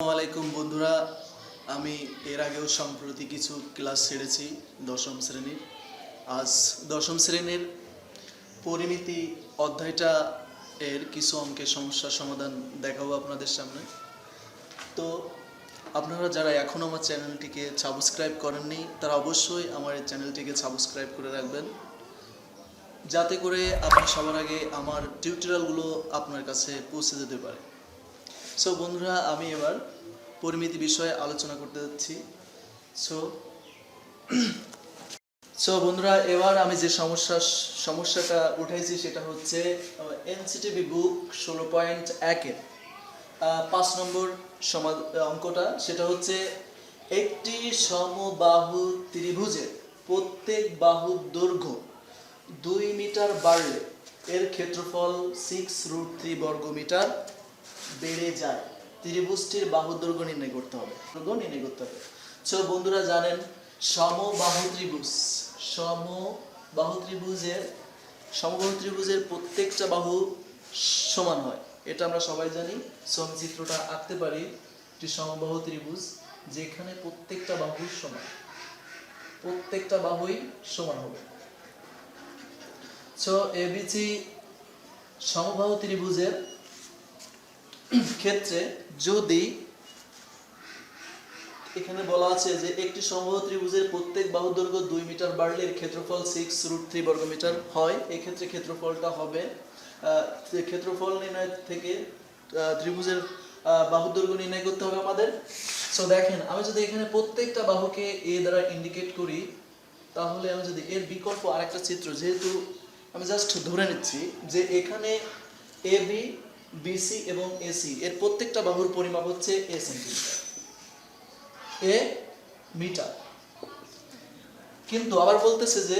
আসসালামাইকুম বন্ধুরা, আমি এর আগেও সম্প্রতি কিছু ক্লাস ছেড়েছি দশম শ্রেণীর। আজ দশম শ্রেণীর পরিমিতি অধ্যায়টা এর কিছু অঙ্কের সমস্যার সমাধান দেখাবো আপনাদের সামনে। তো আপনারা যারা এখনও আমার চ্যানেলটিকে সাবস্ক্রাইব করেননি তারা অবশ্যই আমার এই চ্যানেলটিকে সাবস্ক্রাইব করে রাখবেন, যাতে করে আপনি সবার আগে আমার টিউটোরিয়ালগুলো আপনার কাছে পৌঁছে যেতে পারে। সো বন্ধুরা, আমি এবার পরিমিতি বিষয়ে আলোচনা করতে যাচ্ছি। সো বন্ধুরা, এবার আমি যে সমস্যাটা উঠাইছি সেটা হচ্ছে এনসিটিভি বুক 16.1-এর 5 নম্বর অঙ্কটা। সেটা হচ্ছে একটি সমবাহু ত্রিভুজের প্রত্যেক বাহুর দৈর্ঘ্য 2 মিটার বাড়লে এর ক্ষেত্রফল 6√3 বর্গমিটার বেড়ে যায়। ত্রিভুজটির বাহুর দৈর্ঘ্য নির্ণয় করতে হবে। সো বন্ধুরা জানেন, সমবাহু ত্রিভুজের প্রত্যেকটা বাহু সমান হয়, এটা আমরা সবাই জানি। সো আমি চিত্রটা আঁকতে পারি। একটি সমবাহু ত্রিভুজ যেখানে প্রত্যেকটা বাহুই সমান হবে। সো এবিসি সমবাহু ত্রিভুজের ক্ষেত্রে যদি এখানে বলা আছে যে একটি সমবাহু ত্রিভুজের প্রত্যেক বাহুর দৈর্ঘ্য 2 মিটার বাড়লে এর ক্ষেত্রফল 6√3 বর্গমিটার হয়, এই ক্ষেত্রে ক্ষেত্রফলটা হবে ক্ষেত্রফল নির্ণয় থেকে ত্রিভুজের বাহুর দৈর্ঘ্য নির্ণয় করতে হবে আমাদের। সো দেখেন, আমি যদি এখানে প্রত্যেকটা বাহুকে এ দ্বারা ইন্ডিকেট করি, তাহলে আমি যদি এর বিকল্প আরেকটা চিত্র, যেহেতু আমি জাস্ট ধরে নিচ্ছি যে এখানে এ বি, বিসি এবং এসি এর প্রত্যেকটা বাহুর পরিমাপ হচ্ছে এ সেন্টিমিটার, এ মিটার। কিন্তু আবার বলতেছে যে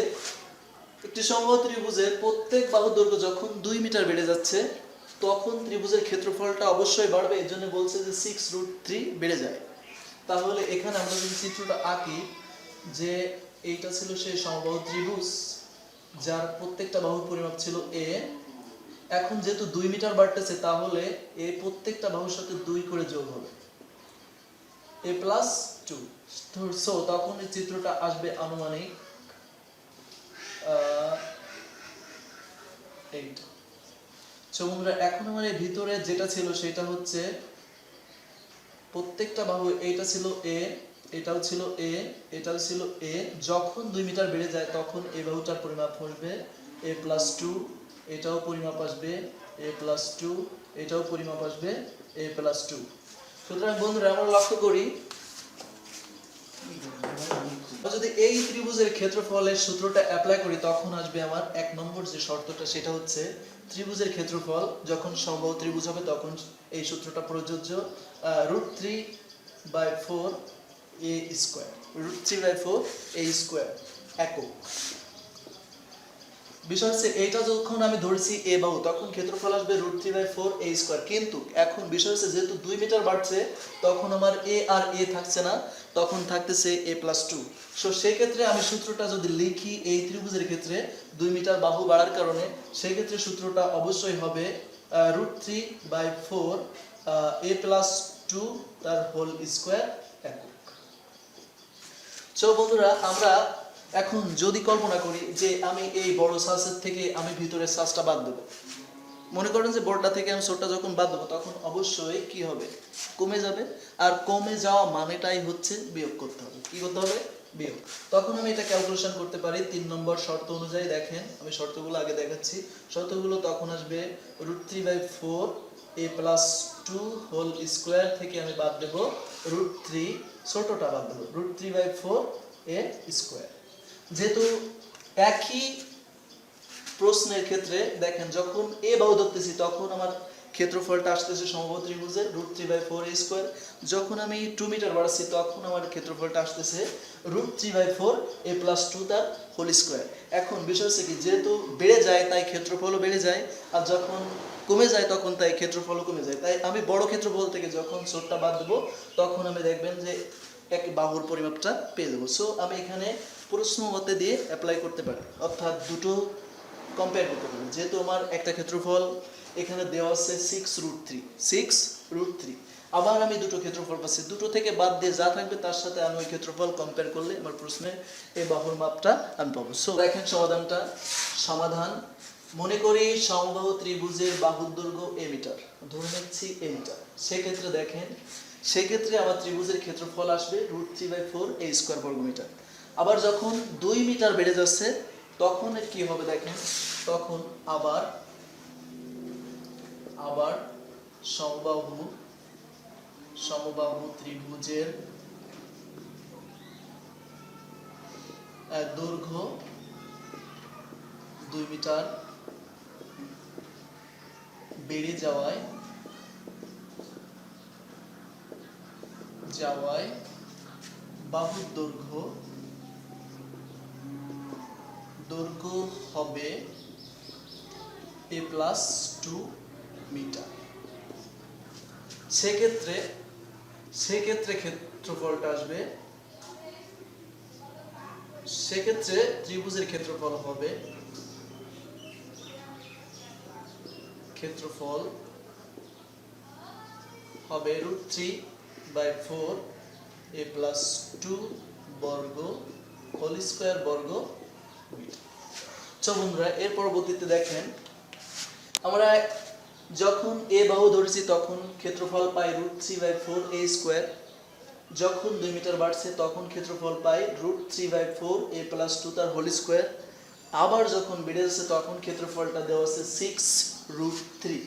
একটি সমবাহু ত্রিভুজের প্রত্যেক বাহুর দৈর্ঘ্য যখন 2 মিটার বেড়ে যাচ্ছে তখন ত্রিভুজের ক্ষেত্রফলটা অবশ্যই বাড়বে। এর জন্য বলছে যে 6√3 বেড়ে যায়। তাহলে এখানে আমরা যদি চিত্রটা আঁকি, যে এইটা ছিল সেই সমবাহু ত্রিভুজ যার প্রত্যেকটা বাহুর পরিমাপ ছিল এ। এখন যেহেতু 2 মিটার বাড়তেছে, তাহলে এই প্রত্যেকটা বাহুর সাথে 2 করে যোগ হবে, a+2। সো তখন এই চিত্রটা আসবে আনুমানিক 8। সো বন্ধুরা, এখন আমার এই ভিতরে যেটা ছিল সেটা হচ্ছে প্রত্যেকটা বাহু, এইটা ছিল এ, এটাও ছিল এ, এটাও ছিল এ। যখন 2 মিটার বেড়ে যায় তখন এই বাহুটার পরিমাপ আসবে a+2, এটাও পরিমাপ আসবে a+2, এটাও পরিমাপ আসবে a+2। সুতরাং বন্ধুরা, আমরা লক্ষ্য করি, যদি এই ত্রিভুজের ক্ষেত্রফলের সূত্রটা অ্যাপ্লাই করি তখন আসবে আমার 1 নম্বর যে শর্তটা, সেটা হচ্ছে ত্রিভুজের ক্ষেত্রফল যখন সমবাহু ত্রিভুজ হবে তখন এই সূত্রটা প্রযোজ্য। √3/4 a স্কয়ার, √3/4 a স্কয়ার একক। বিষয় হচ্ছে এইটা যখন আমি ধরছি এ বাহু, তখন ক্ষেত্রফল আসবে √3/4 a স্কয়ার। কিন্তু এখন বিষয় হচ্ছে যেহেতু 2 মিটার বাড়ছে তখন আমার এ আর এ থাকছে না, তখন থাকতেছে a+2। সো সেই ক্ষেত্রে আমি সূত্রটা যদি লিখি এই ত্রিভুজের ক্ষেত্রে 2 মিটার বাহু বাড়ার কারণে, সেই ক্ষেত্রে সূত্রটা অবশ্যই হবে √3/4 a+2 তার হোল স্কয়ার একক। সো বন্ধুরা, আমরা এখন যদি কল্পনা করি যে আমি এই বড় সাসের থেকে আমি ভিতরের সাসটা বাদ দেবো, মনে করেন যে বড়টা থেকে আমি ছোটটা যখন বাদ দেবো তখন অবশ্যই কি হবে, কমে যাবে। আর কমে যাওয়া মানেটাই হচ্ছে বিয়োগ করতে হবে। কি করতে হবে? বিয়োগ। তখন আমি এটা ক্যালকুলেশন করতে পারি 3 নম্বর শর্ত অনুযায়ী। দেখেন, আমি শর্তগুলো আগে দেখাচ্ছি। শর্তগুলো তখন আসবে √3/4 a+2 হোল স্কয়ার থেকে আমি বাদ দেবো √3, ছোটটা বাদ দেবো, √3/4 a স্কয়ার। যেহেতু একই প্রশ্নের ক্ষেত্রে দেখেন, যখন এ বাহু ধরতেছি তখন আমার ক্ষেত্রফলটা আসতেছে সমবাহু ত্রিভুজের √3/4 a স্কয়ার। যখন আমি 2 মিটার বাড়াচ্ছি তখন আমার ক্ষেত্রফলটা আসতেছে √3/4 a+2 তার হোল স্কয়ার। এখন বিষয় হচ্ছে কি, যেহেতু বেড়ে যায় তাই ক্ষেত্রফলও বেড়ে যায়, আর যখন কমে যায় তখন তাই ক্ষেত্রফলও কমে যায়। তাই আমি বড় ক্ষেত্রফল থেকে যখন ছোটটা বাদ দেবো তখন আমি দেখবেন যে এক বাহুর পরিমাপটা পেয়ে যাবো। সো আমি এখানে প্রশ্ন মতে দিয়ে অ্যাপ্লাই করতে পারি, অর্থাৎ দুটো কম্পেয়ার করতে পারি। যেহেতু আমার একটা ক্ষেত্রফল এখানে দেওয়া আছে 6√3, আবার আমি দুটো ক্ষেত্রফল পাচ্ছি, দুটো থেকে বাদ দিয়ে যা থাকবে তার সাথে আমি ওই ক্ষেত্রফল কম্পেয়ার করলে আমার প্রশ্নে এই বাহুর মাপটা আমি পাবো। সো দেখেন সমাধানটা। সমাধান, মনে করি সমবাহু ত্রিভুজের বাহুর দৈর্ঘ্য এ মিটার, ধরে নিচ্ছি এ মিটার। সেক্ষেত্রে দেখেন, সেক্ষেত্রে আমার ত্রিভুজের ক্ষেত্রফল আসবে √3/4 a স্কয়ার বর্গমিটার। আবার যখন 2 মিটার বেড়ে যাচ্ছে তখন কি হবে দেখেন, তখন আবার সমবাহু ত্রিভুজের দৈর্ঘ্য 2 মিটার বেড়ে যাওয়ায় বাহুর দৈর্ঘ্য হবে a+2 মিটার। সেক্ষেত্রে ক্ষেত্রফলটা আসবে, সেক্ষেত্রে ত্রিভুজের ক্ষেত্রফল হবে √3/4 a+2 বর্গ হোল স্কয়ার বর্গ মিটার। তো বন্ধুরা এর পরবর্তীতে দেখেন, আমরা যখন এ বাহু ধরেছি তখন ক্ষেত্রফল পাই √3/4 a স্কয়ার, যখন 2 মিটার বাড়ছে তখন ক্ষেত্রফল পাই √3/4 a+2 তার হোল স্কয়ার। আবার যখন বেড়ে যাচ্ছে তখন ক্ষেত্রফলটা দেওয়া আছে 6√3।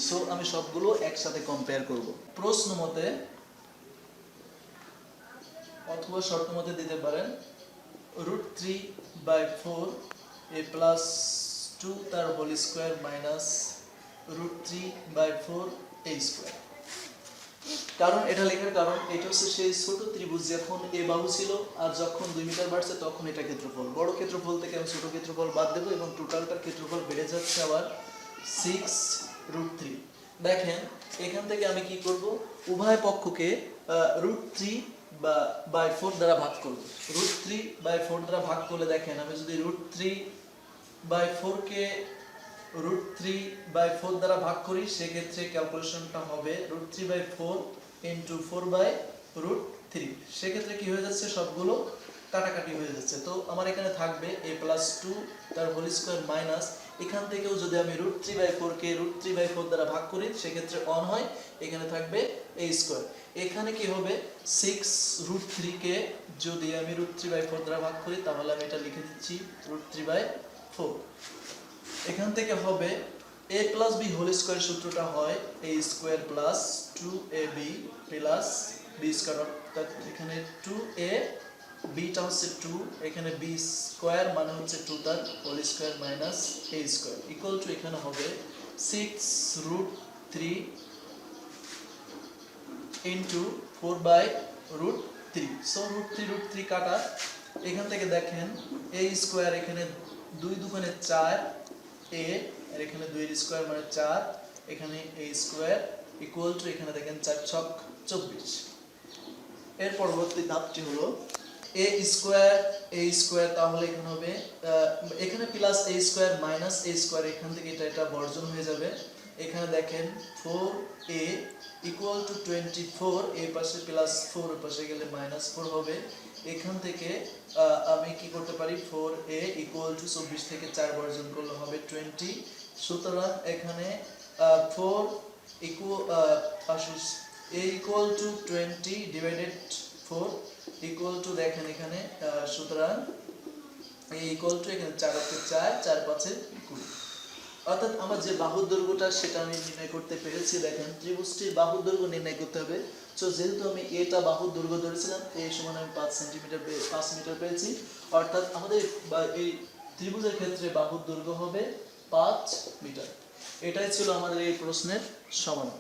সো আমি সবগুলো একসাথে কম্পেয়ার করব। প্রশ্ন মতে অথবা শর্ত মতে দিতে পারেন √3/4 a+2 তার whole square minus √3/4 a square. কারণ এটা লেখার কারণ এটা হচ্ছে সেই ছোট ত্রিভুজ যখন এ বাহু ছিল আর যখন 2 মিটার বাড়ছে তখন এটা ক্ষেত্রফল, বড় ক্ষেত্রফল থেকে আমি ছোট ক্ষেত্রফল বাদ দেবো এবং টোটালটার ক্ষেত্রফল বেড়ে যাচ্ছে আবার 6√3। দেখেন এখান থেকে আমি কি করব, উভয় পক্ষকে √3/4 দ্বারা ভাগ করব। √3/4 দ্বারা ভাগ করলে দেখেন, আমি যদি √3/4 কে √3/4 দ্বারা ভাগ করি সেক্ষেত্রে ক্যালকুলেশনটা হবে √3/4 * 4/√3। সেক্ষেত্রে কি হয়ে যাচ্ছে, সবগুলো কাটাকাটি হয়ে যাচ্ছে। তো আমার এখানে থাকবে a+2 তার হোল স্কয়ার মাইনাস, এখান থেকেও যদি আমি √3/4 কে √3/4 দ্বারা ভাগ করি সেক্ষেত্রে 1 হয়, এখানে থাকবে a স্কয়ার। এখানে কি হবে, 6√3 কে যদি আমি √3/4 দ্বারা ভাগ করি তাহলে আমি এটা লিখে দিচ্ছি √3/4। এখান থেকে হবে a + b হোল স্কয়ার, সূত্রটা হয় a square plus 2ab plus b square, অর্থাৎ এখানে 2a, bটা হচ্ছে 2, এখানে b স্কয়ার মানে হচ্ছে 2 তার whole square minus a square equal to এখানে হবে 6√3 * 4/√3। সো √3 কাটা, এখান থেকে দেখেন a স্কয়ার, এখানে 2 দুগুণে 4 a, আর এখানে 2 এর স্কয়ার মানে 4, এখানে a স্কয়ার ইকুয়াল টু এখানে দেখেন 4 × 6 = 24। এর পরবর্তী ধাপটি হলো a স্কয়ার, তাহলে এখানে হবে এখানে plus a square minus a square, এখান থেকে এটা বর্জন হয়ে যাবে। এখানে দেখেন 4a ইকুয়াল টু 24, এই পাশে প্লাস 4 ওই পাশে গেলে -4 হবে। এখান থেকে আমি কি করতে পারি, 4a ইকুয়াল টু 24 থেকে 4 বর্জন করলে হবে 20। সুতরাং এখানে 4 a equal to 20 divided 4 equal to, দেখেন এখানে সুতরাং a ইকুয়াল টু এখানে 4 × 4 4 × 5 = 20। অর্থাৎ আমার যে বাহুর দৈর্ঘ্যটা সেটা আমি নির্ণয় করতে পেরেছি। দেখেন ত্রিভুজটির বাহুর দৈর্ঘ্য নির্ণয় করতে হবে। সো যেহেতু আমি এটা বাহুর দৈর্ঘ্য ধরেছিলাম, এই সমান আমি 5 সেন্টিমিটার 5 মিটার পেয়েছি, অর্থাৎ আমাদের এই ত্রিভুজের ক্ষেত্রে বাহুর দৈর্ঘ্য হবে 5 মিটার। এটাই ছিল আমাদের এই প্রশ্নের সমাধান।